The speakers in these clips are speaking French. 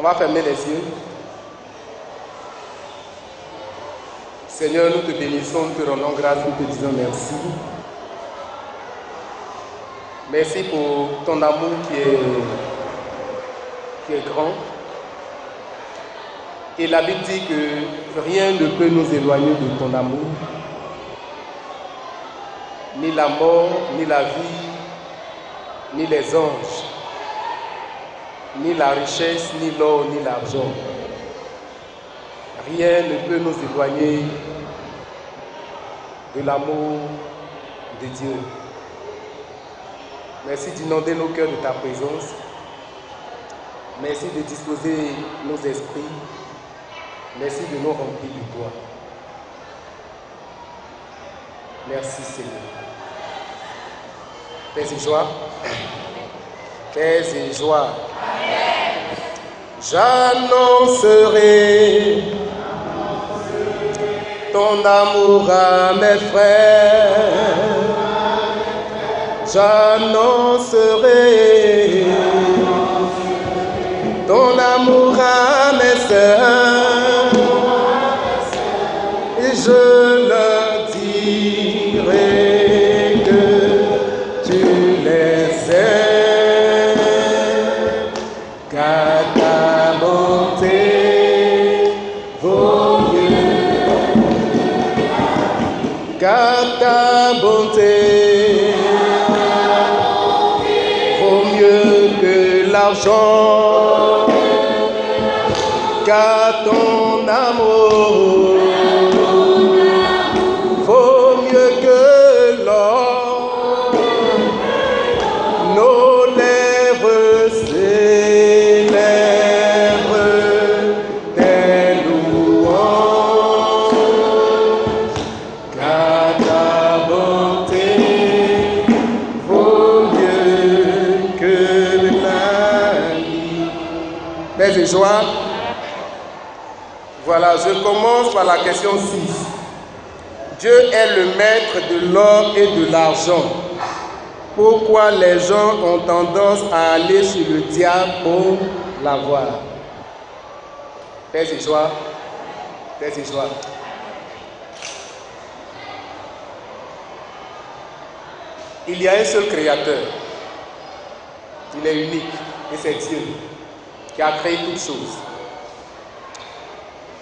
va fermer les yeux. Seigneur, nous te bénissons, nous te rendons grâce, nous te disons merci. Merci pour ton amour qui est grand. Et la Bible dit que rien ne peut nous éloigner de ton amour. Ni la mort, ni la vie, ni les anges, ni la richesse, ni l'or, ni l'argent. Rien ne peut nous éloigner de l'amour de Dieu. Merci d'inonder nos cœurs de ta présence. Merci de disposer nos esprits. Merci de nous remplir de toi. Merci Seigneur. Paix et joie. Paix et joie. J'annoncerai ton amour à mes frères. J'annoncerai ton amour à mes sœurs. Et je leur dirai que tu les aimes, car ta bonté vaut mieux, car ta bonté vaut mieux que l'argent, car ton amour vaut mieux que l'or. Nos lèvres célèbrent tes louanges, car ta bonté vaut mieux que la vie. Paix et joie. Voilà, je commence par la question 6. Dieu est le maître de l'or et de l'argent. Pourquoi les gens ont tendance à aller chez le diable pour l'avoir? Paix et joie. Paix et joie. Il y a un seul créateur. Il est unique et c'est Dieu qui a créé toutes choses.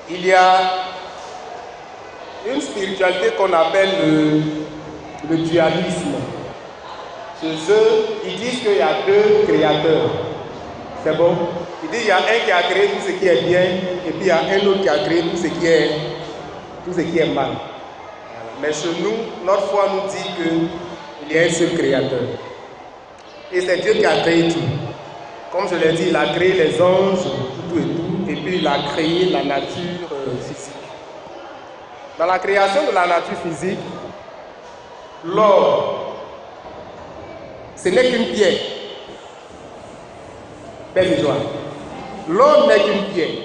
Il y a une spiritualité qu'on appelle le dualisme. Chez eux, ils disent qu'il y a deux créateurs. C'est bon? Ils disent qu'il y a un qui a créé tout ce qui est bien et puis il y a un autre qui a créé tout ce qui est mal. Mais chez nous, notre foi nous dit qu'il y a un seul créateur. Et c'est Dieu qui a créé tout. Comme je l'ai dit, il a créé les anges, tout et tout. Et puis il a créé la nature physique. Dans la création de la nature physique, l'or, ce n'est qu'une pierre. Paix et joie. L'or n'est qu'une pierre.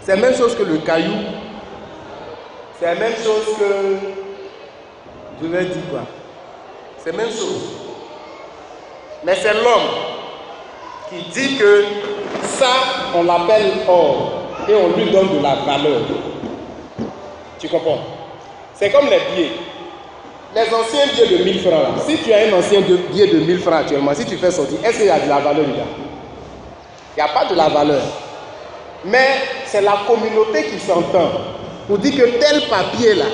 C'est la même chose que le caillou. C'est la même chose que... Je vais dire quoi? C'est la même chose. Mais c'est l'homme qui dit que ça, on l'appelle or et on lui donne de la valeur. Tu comprends? C'est comme les billets. Les anciens billets de 1000 francs, là. Si tu as un ancien billet de 1000 francs actuellement, si tu fais sortir, est-ce qu'il y a de la valeur dedans? Il n'y a pas de la valeur. Mais c'est la communauté qui s'entend pour dire que tel papier là,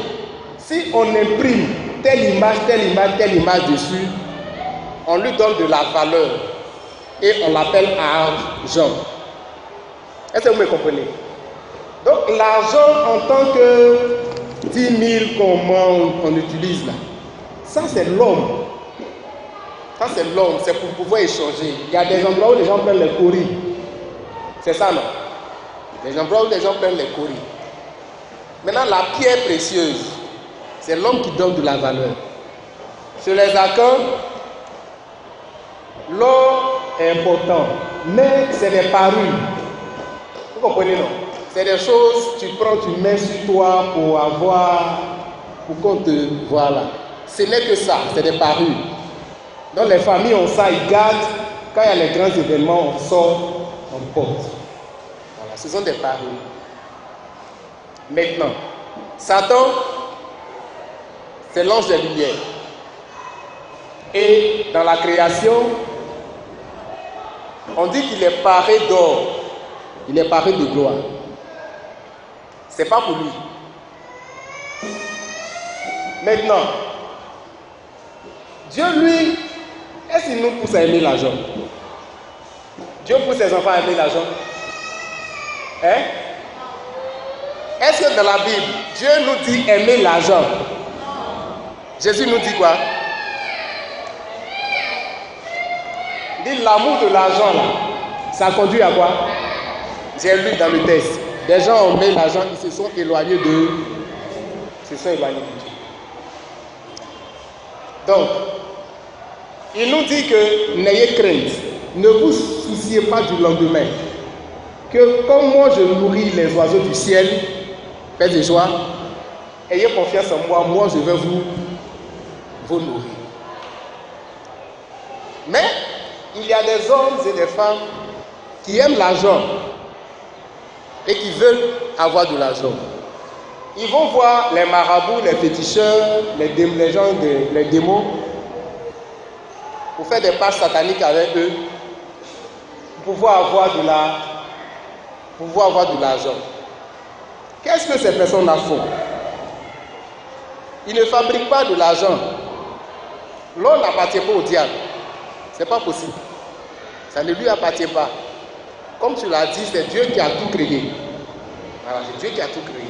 si on imprime telle image dessus, on lui donne de la valeur et on l'appelle argent. Est-ce que vous me comprenez? Donc l'argent en tant que 10 000 qu'on utilise là, ça c'est l'homme. Ça c'est l'homme, c'est pour pouvoir échanger. Il y a des endroits où les gens prennent les coris. C'est ça non? Des endroits où les gens prennent les coris. Maintenant la pierre précieuse, c'est l'homme qui donne de la valeur. Sur les accords, l'or est important, mais c'est des parures. Vous comprenez non? C'est des choses, tu prends, tu mets sur toi pour qu'on te voit là. Ce n'est que ça, c'est des parures. Donc les familles ont ça, ils gardent. Quand il y a les grands événements, on sort, en porte. Voilà, ce sont des paris. Maintenant, Satan, c'est l'ange des lumières. Et dans la création, on dit qu'il est paré d'or, il est paré de gloire. C'est pas pour lui. Maintenant, Dieu, lui, est-ce qu'il nous pousse à aimer l'argent? Dieu pousse ses enfants à aimer l'argent? Hein? Est-ce que dans la Bible, Dieu nous dit aimer l'argent? Jésus nous dit quoi? Il dit l'amour de l'argent là, ça conduit à quoi? J'ai lu dans le texte. Des gens ont aimé l'argent, ils se sont éloignés de Dieu. Donc, il nous dit que n'ayez crainte, ne vous souciez pas du lendemain. Que comme moi je nourris les oiseaux du ciel, faites des joies, ayez confiance en moi, moi je vais vous nourrir. Mais il y a des hommes et des femmes qui aiment l'argent et qui veulent avoir de l'argent. Ils vont voir les marabouts, les féticheurs, les gens, les démons, pour faire des passes sataniques avec eux, pour pouvoir avoir de l'argent. Qu'est-ce que ces personnes-là font? Ils ne fabriquent pas de l'argent. L'or n'appartient pas au diable. Ce n'est pas possible. Ça ne lui appartient pas. Comme tu l'as dit, c'est Dieu qui a tout créé. Voilà, c'est Dieu qui a tout créé.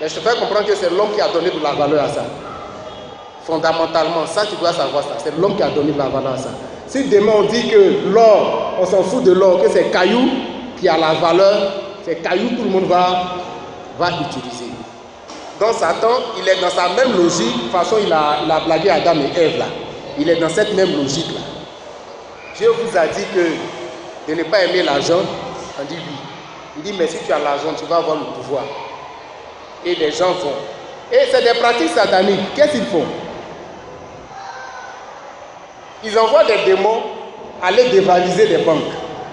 Mais je te fais comprendre que c'est l'homme qui a donné de la valeur à ça. Fondamentalement, ça tu dois savoir ça. C'est l'homme qui a donné de la valeur à ça. Si demain on dit que l'or, on s'en fout de l'or, que c'est caillou qui a la valeur, c'est caillou que tout le monde va utiliser. Donc Satan, il est dans sa même logique. De toute façon, il a blagué Adam et Ève là. Il est dans cette même logique là. Dieu vous a dit que de ne pas aimer l'argent. On dit oui. Il dit mais si tu as l'argent, tu vas avoir le pouvoir. Et les gens font. Et c'est des pratiques sataniques. Qu'est-ce qu'ils font? Ils envoient des démons aller dévaliser les banques.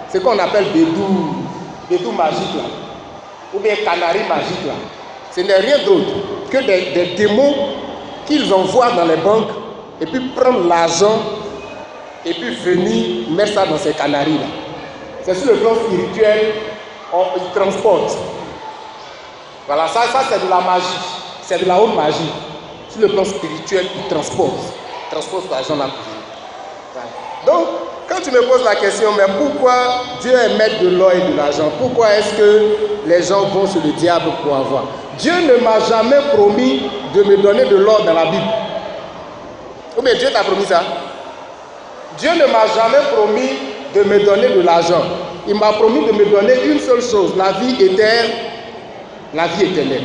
C'est ce qu'on appelle bédou magique là. Ou bien canari magique là. Ce n'est rien d'autre que des démons qu'ils envoient dans les banques et puis prendre l'argent et puis venir mettre ça dans ces canaries là. C'est sur le plan spirituel, ils transportent. Voilà, ça c'est de la magie. C'est de la haute magie. Sur le plan spirituel, ils transportent l'argent là. Voilà. Donc, quand tu me poses la question, mais pourquoi Dieu est maître de l'or et de l'argent? Pourquoi est-ce que les gens vont sur le diable pour avoir? Dieu ne m'a jamais promis de me donner de l'or dans la Bible. Ou bien Dieu t'a promis ça? Dieu ne m'a jamais promis de me donner de l'argent. Il m'a promis de me donner une seule chose, la vie éternelle. La vie éternelle.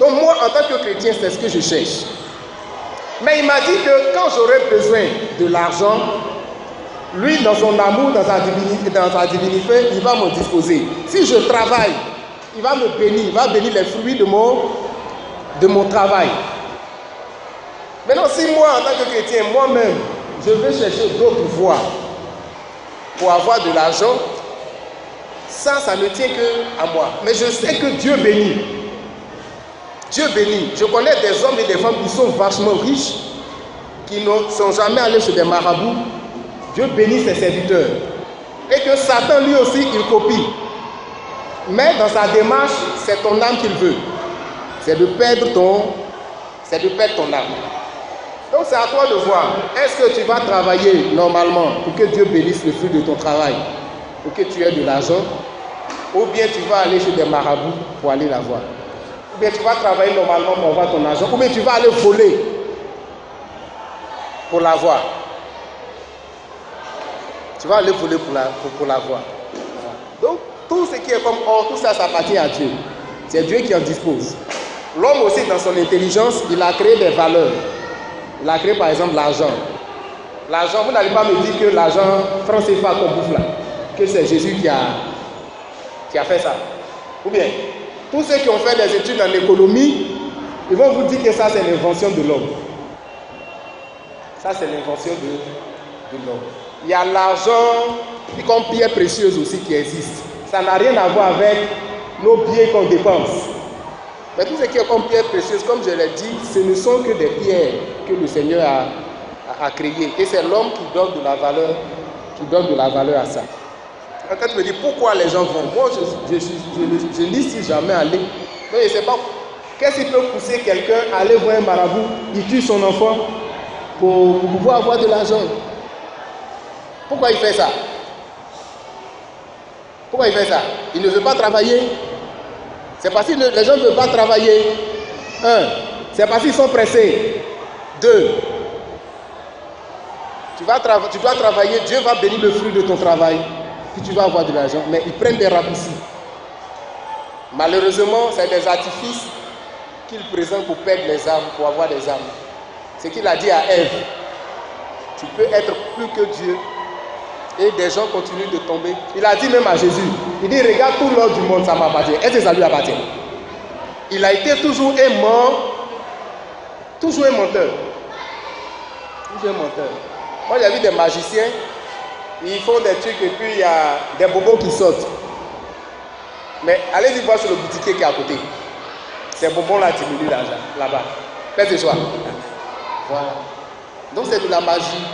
Donc moi, en tant que chrétien, c'est ce que je cherche. Mais il m'a dit que quand j'aurai besoin de l'argent, lui, dans son amour, dans sa divinité, il va me disposer. Si je travaille, il va me bénir, il va bénir les fruits de mon travail. Maintenant, si moi, en tant que chrétien, moi-même, je vais chercher d'autres voies pour avoir de l'argent, ça ne tient que à moi. Mais je sais que Dieu bénit. Dieu bénit. Je connais des hommes et des femmes qui sont vachement riches, qui ne sont jamais allés chez des marabouts. Dieu bénit ses serviteurs. Et que Satan, lui aussi, il copie. Mais dans sa démarche, c'est ton âme qu'il veut. C'est de perdre ton âme. Donc c'est à toi de voir. Est-ce que tu vas travailler normalement pour que Dieu bénisse le fruit de ton travail, pour que tu aies de l'argent, ou bien tu vas aller chez des marabouts pour aller l'avoir? Ou bien tu vas travailler normalement pour avoir ton argent, ou bien tu vas aller voler pour l'avoir. Tu vas aller voler pour l'avoir. Donc tout ce qui est comme or, tout ça, ça appartient à Dieu. C'est Dieu qui en dispose. L'homme aussi, dans son intelligence, il a créé des valeurs. Il a créé par exemple l'argent. L'argent, vous n'allez pas me dire que l'argent franc CFA qu'on bouffe là, que c'est Jésus qui a fait ça. Ou bien, tous ceux qui ont fait des études en économie, ils vont vous dire que ça c'est l'invention de l'homme. Ça c'est l'invention de l'homme. Il y a l'argent comme pierre précieuse aussi qui existe. Ça n'a rien à voir avec nos biens qu'on dépense. Mais tout ce qui est comme pierres précieuses, comme je l'ai dit, ce ne sont que des pierres que le Seigneur a créées. Et c'est l'homme qui donne de la valeur à ça. Quand tu me dis pourquoi les gens vont, moi je n'y suis jamais allé. Donc je ne sais pas, qu'est-ce qui peut pousser quelqu'un à aller voir un marabout, il tue son enfant pour pouvoir avoir de l'argent. Pourquoi il fait ça? Pourquoi il fait ça? Il ne veut pas travailler. C'est parce que les gens ne veulent pas travailler. 1. C'est parce qu'ils sont pressés. 2. Tu dois travailler, Dieu va bénir le fruit de ton travail, puis tu vas avoir de l'argent. Mais ils prennent des raccourcis. Malheureusement, c'est des artifices qu'ils présentent pour perdre les âmes, pour avoir des âmes. C'est qu'il a dit à Ève, tu peux être plus que Dieu. Et des gens continuent de tomber. Il a dit même à Jésus, il dit, regarde tout l'or du monde, ça m'appartient. Est-ce que ça lui appartient? Il a été toujours un mort, toujours un menteur. Toujours un menteur. Moi j'ai vu des magiciens, ils font des trucs et puis il y a des bobos qui sortent. Mais allez-y voir sur le boutiquier qui est à côté. Ces bonbons-là diminuent là-bas. Faites ce choix. Voilà. Donc c'est de la magie.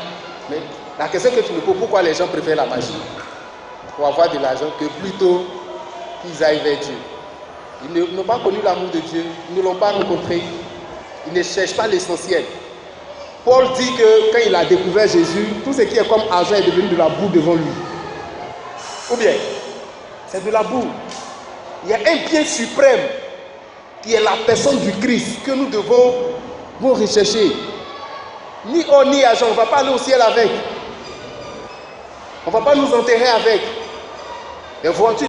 Mais la question que tu me poses, pourquoi les gens préfèrent la magie? Pour avoir de l'argent que plutôt qu'ils aillent vers Dieu. Ils n'ont pas connu l'amour de Dieu, ils ne l'ont pas rencontré, ils ne cherchent pas l'essentiel. Paul dit que quand il a découvert Jésus, tout ce qui est comme argent est devenu de la boue devant lui. Ou bien, c'est de la boue. Il y a un bien suprême qui est la personne du Christ que nous devons rechercher. Ni or ni argent, on ne va pas aller au ciel avec. On ne va pas nous enterrer avec. Les voitures